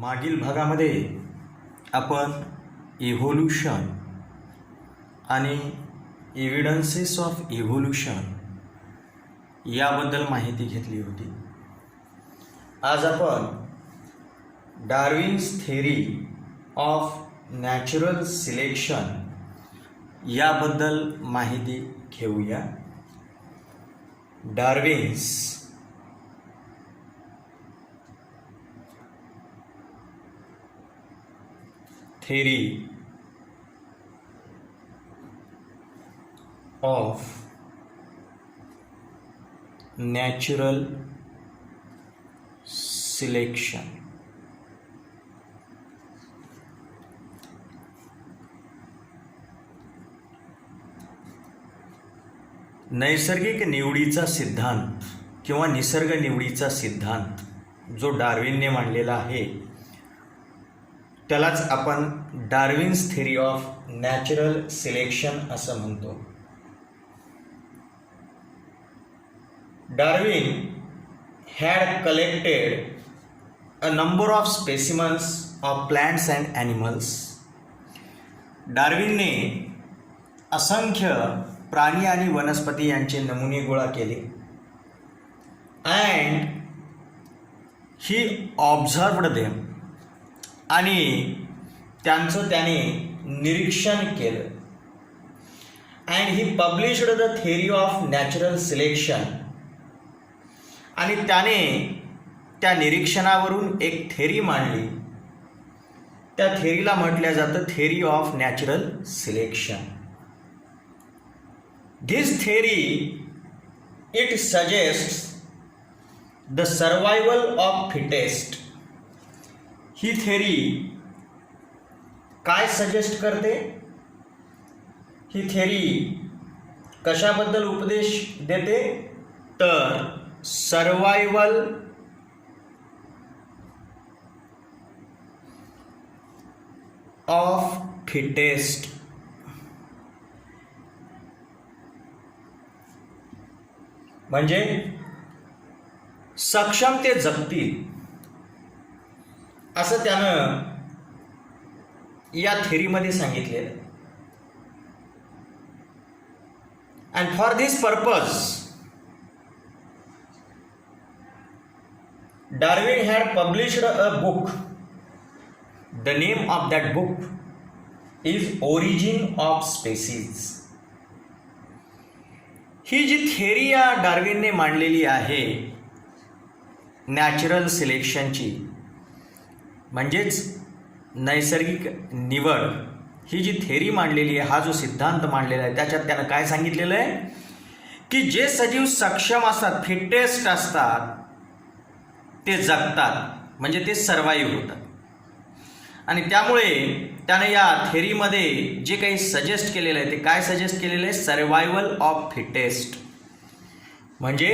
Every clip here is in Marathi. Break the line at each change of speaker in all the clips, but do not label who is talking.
मागील भागामध्ये आपण इव्होल्यूशन आणि एव्हिडन्सेस ऑफ इव्होल्यूशन याबद्दल माहिती घेतली होती. आज आपण Darwin's theory of natural selection याबद्दल माहिती घेऊया. Darwin's theory of natural selection. नैसर्गिक निवडीचा सिद्धांत किंवा निसर्ग निवडीचा सिद्धांत जो डार्विनने मांडलेला आहे त्यालाच आपण Darwin's theory of natural selection असं म्हणतो. Darwin had collected a number of specimens of plants and animals. डार्विनने असंख्य प्राणी आणि वनस्पती यांचे नमुने गोळा केले. अँड ही ऑब्झर्व्ड देम, आणि त्यांचं त्याने निरीक्षण केलं. And he published the theory of natural selection, आणि त्याने त्या निरीक्षणावरून एक थेरी मांडली. त्या थेरीला म्हटलं जातं theory of natural selection. This theory it suggests the survival of fittest. He theory काय सजेस्ट करते? ही थेरी कशाबद्दल उपदेश देते? तर सर्वायवल ऑफ फिटेस्ट. म्हणजे सक्षम ते जगतील असं त्यानं या थेरीमध्ये सांगितलेलं. And for this purpose Darwin had published a book. The name of that book is origin of species. ही जी थेरी या डार्विनने मांडलेली आहे नॅचरल सिलेक्शनची, म्हणजेच नैसर्गिक निवड, ही जी थेरी मांडलेली आहे, हा जो सिद्धांत मांडलेला आहे, त्याच्यात त्यानं काय सांगितलेलं आहे की जे सजीव सक्षम असतात, फिटेस्ट असतात, ते जगतात, म्हणजे ते सर्वाईव्ह होतात. आणि त्यामुळे त्यानं या थेरीमध्ये जे काही सजेस्ट केलेलं आहे ते काय सजेस्ट केलेलं आहे? सर्वायवल ऑफ फिटेस्ट, म्हणजे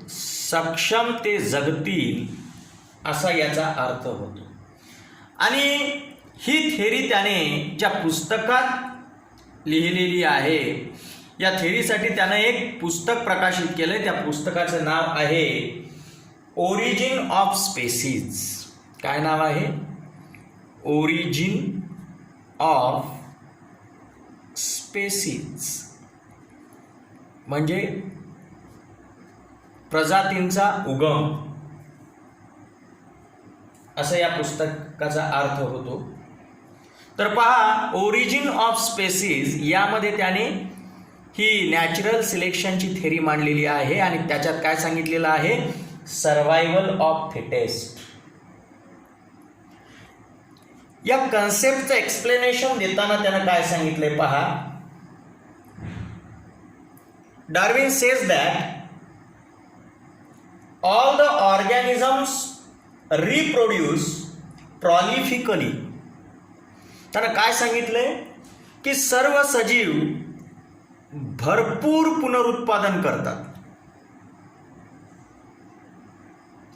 सक्षम ते जगतील असा याचा अर्थ होतो. आणि ही थेरी त्याने ज्या पुस्तकात लिहिलेली आहे, या थेरीसाठी त्यानं एक पुस्तक प्रकाशित केलं. त्या पुस्तकाचं नाव आहे ओरिजिन ऑफ स्पेसीज. काय नाव आहे? ओरिजिन ऑफ स्पेसीज, म्हणजे प्रजातींचा उगम, असं या पुस्तकाचा अर्थ होतो. तर पहा, ओरिजिन ऑफ स्पेसीज यामध्ये त्याने ही नॅचरल सिलेक्शनची थेरी मांडलेली आहे. आणि त्याच्यात काय सांगितलेलं आहे? Survival of fittest. या कन्सेप्टचं एक्सप्लेनेशन देताना त्यानं काय सांगितलंय पहा. Darwin says that all the organisms reproduce prolifically. त्यानं काय सांगितलंय की सर्व सजीव भरपूर पुनरुत्पादन करतात.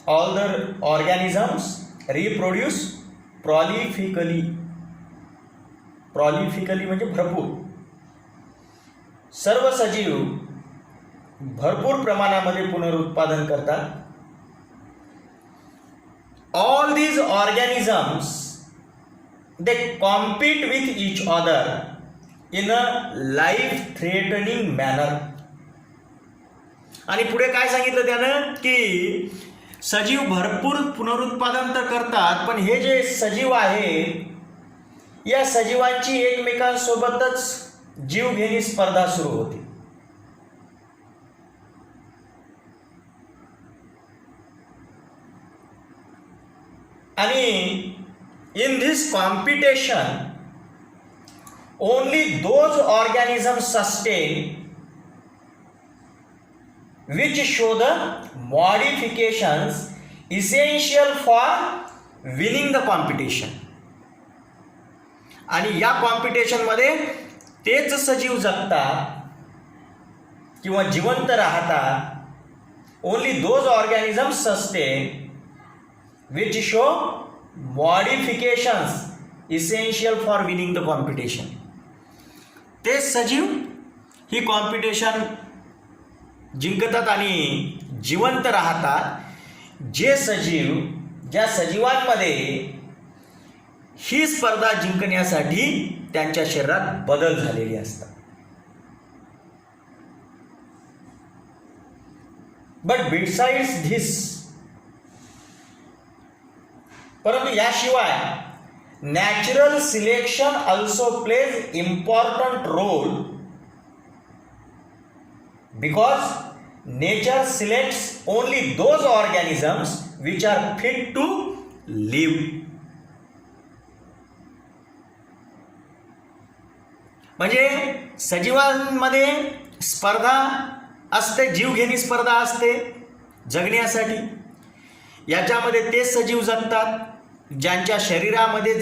All the organisms reproduce prolifically. Prolifically म्हणजे भरपूर. सर्व सजीव भरपूर प्रमाणामध्ये पुनरुत्पादन करतात. all these organisms they compete with each other in a life threatening manner. आणि पुढे काय सांगितलं त्यानं की सजीव भरपूर पुनरुत्पादन तर करतात, पण हे जे सजीव आहेत या सजीवांची एकमेकांसोबतच जीवघेणी स्पर्धा सुरू होती. आणि in this competition only those organisms sustain which show the modifications essential for winning the competition. आणि या कॉम्पिटिशन मध्ये तेच सजीव जगतात किंवा जिवंत राहतात only those organisms sustain which show modifications essential for winning the competition. ते सजीव ही कॉम्पिटिशन जिंकतात आणि जिवंत राहतात जे सजीव ज्या सजीवांमध्ये ही स्पर्धा जिंकण्यासाठी त्यांच्या शरीरात बदल झालेले असतात. बट बिसाइड्स धिस, परंतु याशिवाय natural selection also plays important role because nature selects only those organisms which are fit to live. म्हणजे सजीवांमध्ये स्पर्धा असते, जीवघेणी स्पर्धा असते जगण्यासाठी. याच्यामध्ये तेच सजीव जगतात ज्यांच्या शरीरामध्ये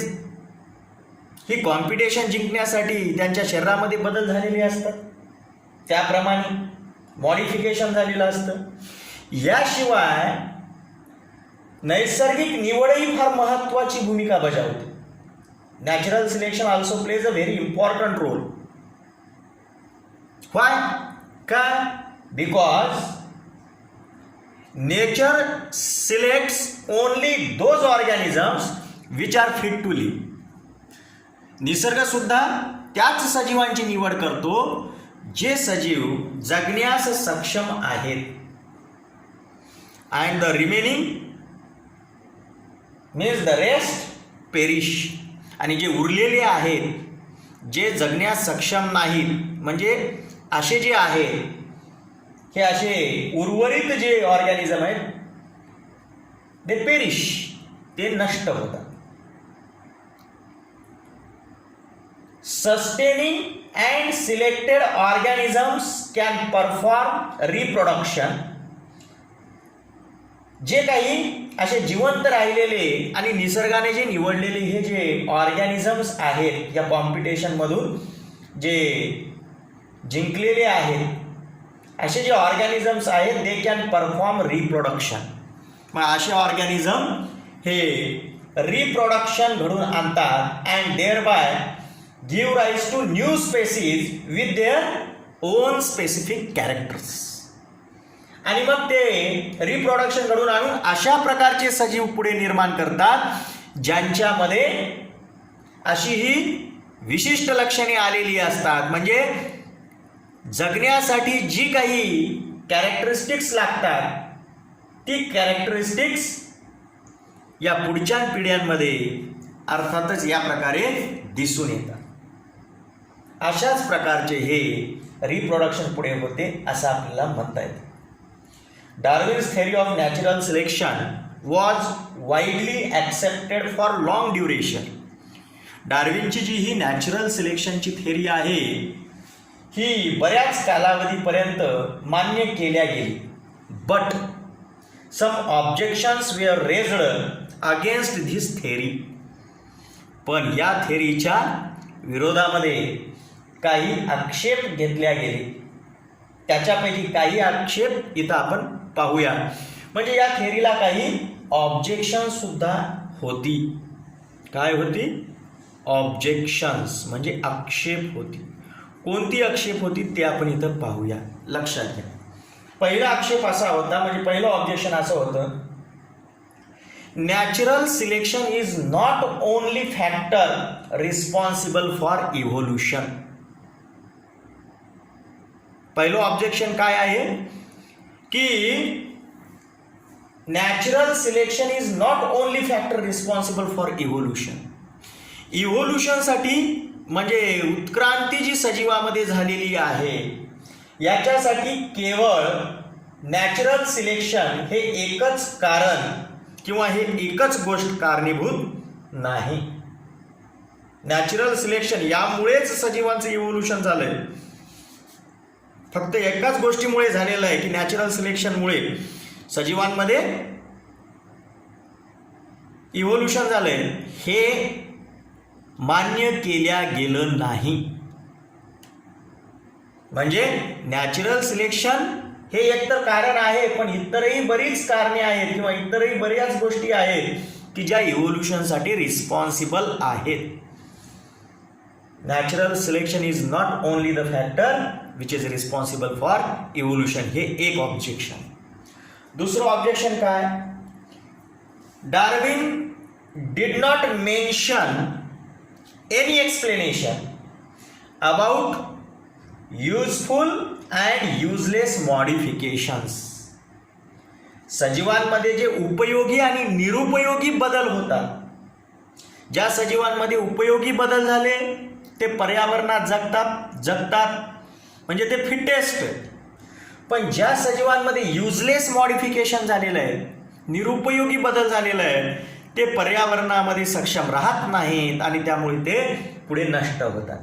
ही कॉम्पिटिशन जिंकण्यासाठी त्यांच्या शरीरामध्ये बदल झालेले असतात, त्याप्रमाणे मॉडिफिकेशन झालेलं असतं. याशिवाय नैसर्गिक निवडही फार महत्त्वाची भूमिका बजावते. Natural selection also plays a very important role. Why? का? Because nature selects only those organisms which are fit to live. निसर्ग सुद्धा त्याच सजीवांची निवड करतो जे सजीव जगण्यास सक्षम आहेत. and the remaining means the rest perish. आणि जे उरलेले आहेत जे जगण्यास सक्षम नाहीत म्हणजे असे जे आहेत हे असे उर्वरित जे ऑर्गॅनिझम आहेत ते पेरिश, ते नष्ट होतात. Sustaining and selected organisms can perform reproduction. जे काही असे जिवंत राहिलेले आणि निसर्गाने जे निवडलेले हे जे ऑर्गॅनिझम्स आहेत या कॉम्पिटिशनमधून जे जिंकलेले आहेत असे जे ऑर्गॅनिझम्स आहेत दे कॅन परफॉर्म रिप्रोडक्शन. मग असे ऑर्गॅनिझम हे रिप्रोडक्शन घडून आणतात and thereby give rise to new species with their own specific characters. आणि मग ते रिप्रोडक्शन घडून आणून अशा प्रकारचे सजीव पुढे निर्माण करतात ज्यांच्यामध्ये अशी ही विशिष्ट लक्षणे आलेली असतात. म्हणजे जगण्यासाठी जी काही कॅरेक्टरिस्टिक्स लागतात ती कॅरेक्टरिस्टिक्स या पुढच्या पिढ्यांमध्ये अर्थातच या प्रकारे दिसून येतात. अशाच प्रकारचे हे रिप्रोडक्शन पुढे होते असं आपल्याला म्हणता येते. Darwin's theory of natural selection was widely accepted for long duration. डार्विनची जी ही नॅचरल सिलेक्शनची थेअरी आहे ही बऱ्याच कालावधीपर्यंत मान्य केल्या गेली. But some objections were raised against this theory. पण या थेअरीच्या विरोधामध्ये काही आक्षेप घेतल्या गेले. त्याच्यापैकी काही आक्षेप इथं आपण पाहूया. म्हणजे या थेअरीला काही ऑब्जेक्शन सुद्धा होती. काय होती? ऑब्जेक्शन्स म्हणजे आक्षेप होती. कोणती आक्षेप होती ते आपण इथं पाहूया. लक्षात घ्या. पहिला आक्षेप असा होता, म्हणजे पहिलं ऑब्जेक्शन असं होतं natural selection is not only factor responsible for evolution. पहिलं ऑब्जेक्शन काय आहे की natural selection is not only factor responsible for evolution. इव्होल्युशनसाठी म्हणजे उत्क्रांती जी सजीवामध्ये झालेली आहे याच्यासाठी केवळ नॅचरल सिलेक्शन हे एकच कारण किंवा हे एकच गोष्ट कारणीभूत नाही. नॅचरल सिलेक्शन यामुळेच सजीवांचं इव्होल्युशन झालंय. फक्त एकाच गोष्टीमुळे झालेलं आहे की नॅचरल सिलेक्शनमुळे सजीवांमध्ये इव्होल्युशन झालंय हे मान्य केल्या गेलं नाही. म्हणजे नॅचरल सिलेक्शन हे एकतर कारण आहे, पण इतरही बरीच कारणे आहेत किंवा इतरही बऱ्याच गोष्टी आहेत की ज्या इव्होल्युशनसाठी रिस्पॉन्सिबल आहेत. Natural selection is not only the factor which is responsible for evolution. हे एक ऑब्जेक्शन. दुसरं ऑब्जेक्शन काय? Darwin did not mention any explanation about useful and useless modifications. सजीवांमध्ये जे उपयोगी आणि निरुपयोगी बदल होतात, ज्या सजीवांमध्ये उपयोगी बदल झाले ते पर्यावरणात जगतात म्हणजे ते फिटेस्ट. पण ज्या सजीवांमध्ये युजलेस मॉडिफिकेशन झालेलं आहे, निरुपयोगी बदल झालेला आहे, ते पर्यावरणामध्ये सक्षम राहत नाहीत आणि त्यामुळे ते पुढे नष्ट होतात.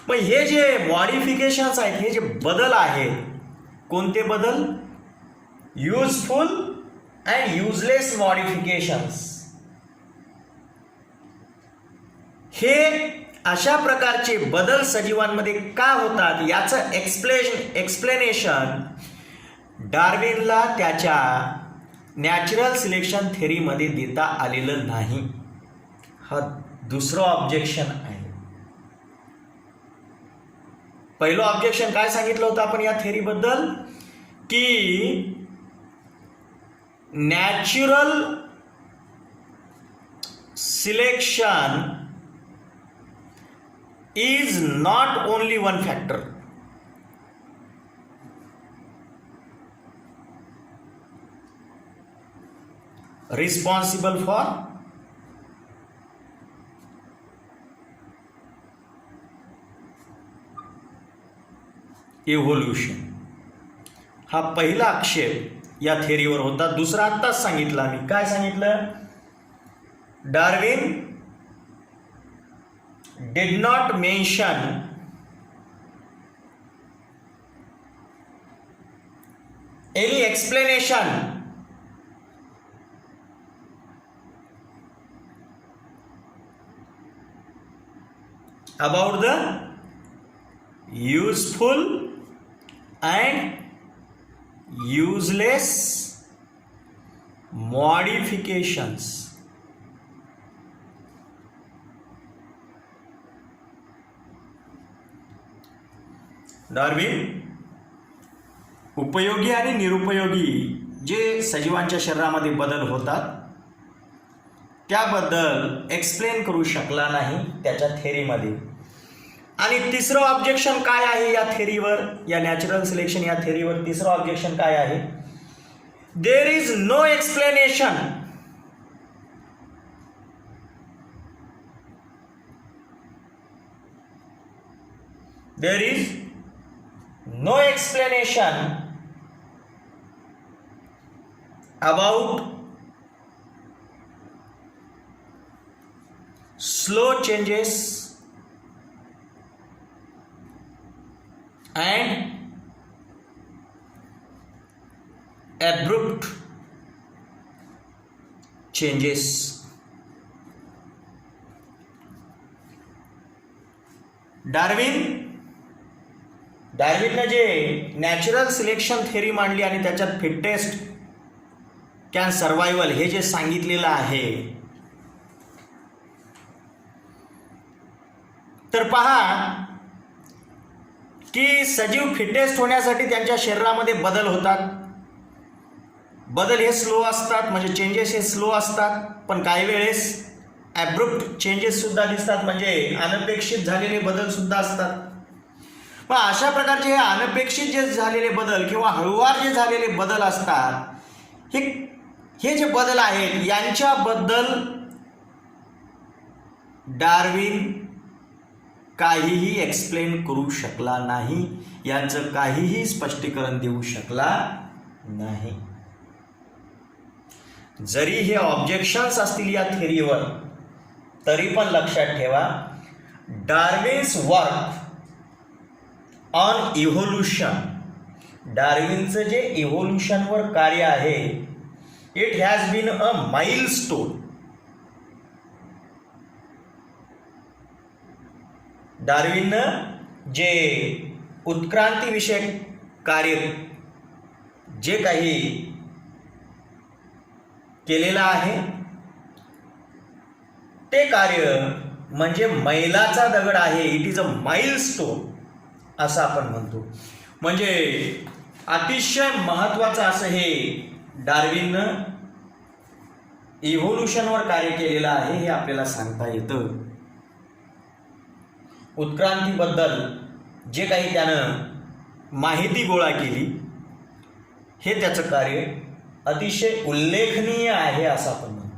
मग हे जे मॉडिफिकेशन्स आहेत, हे जे बदल आहेत, कोणते बदल? Useful and useless modifications. हे अशा प्रकारचे बदल सजीवांमध्ये का होतात याचं एक्सप्लेनेशन डार्विनला त्याच्या नॅचरल सिलेक्शन थेरीमध्ये देता आलेलं नाही. हा दुसरं ऑब्जेक्शन आहे. पहिलं ऑब्जेक्शन काय सांगितलं होतं आपण या थेरीबद्दल की natural selection is not only one factor. Responsible for evolution. हा पहिला आक्षेप या थेरीवर होता. दुसरा आत्ताच सांगितला मी. काय सांगितलं? Darwin did not mention any explanation about the useful and useless modifications. Darwin उपयोगी आणि निरुपयोगी जे सजीवांच्या शरीरामध्ये बदल होतात त्याबद्दल एक्सप्लेन करू शकला नाही त्याच्या थेरीमध्ये. आणि तिसरं ऑब्जेक्शन काय आहे या थेरीवर, या नॅचरल सिलेक्शन या थेरीवर तिसरं ऑब्जेक्शन काय आहे? There is no explanation no explanation about slow changes and abrupt changes. डार्विनने जे नॅचरल सिलेक्शन थेरी मांडली आणि त्याच्यात फिटेस्ट कॅन सर्वायवल हे जे सांगितलेलं आहे, तर पहा की सजीव फिटेस्ट होण्यासाठी त्यांच्या शरीरामध्ये बदल होतात. बदल हे स्लो असतात, म्हणजे चेंजेस हे स्लो असतात, पण काही वेळेस ॲब्रुप्ट चेंजेस सुद्धा दिसतात, म्हणजे अनपेक्षित झालेले बदल सुद्धा असतात. पण अशा प्रकारचे हे अनपेक्षित जे झालेले बदल किंवा हळूवार जे झालेले बदल असतात, हे जे बदल आहेत यांच्याबद्दल डार्विन काहीही एक्सप्लेन करू शकला नाही, यांचं काहीही स्पष्टीकरण देऊ शकला नाही. जरी हे ऑब्जेक्शन्स असतील या थेरीवर, तरी पण लक्षात ठेवा डार्विन्स वर्क ऑन इव्होल्युशन, डार्विनचं जे इव्होल्युशनवर कार्य आहे, it has been a milestone. डार्विननं जे उत्क्रांतीविषयक कार्य जे काही केलेलं आहे ते कार्य म्हणजे मैलाचा दगड आहे. इट इज अ माइलस्टोन असं आपण म्हणतो. म्हणजे अतिशय महत्त्वाचं असं हे डार्विननं इव्होल्युशनवर कार्य केलेलं आहे हे आपल्याला सांगता येतं. उत्क्रांतीबद्दल जे काही त्यानं माहिती गोळा केली हे त्याचं कार्य अतिशय उल्लेखनीय आहे असं आपण म्हणतो.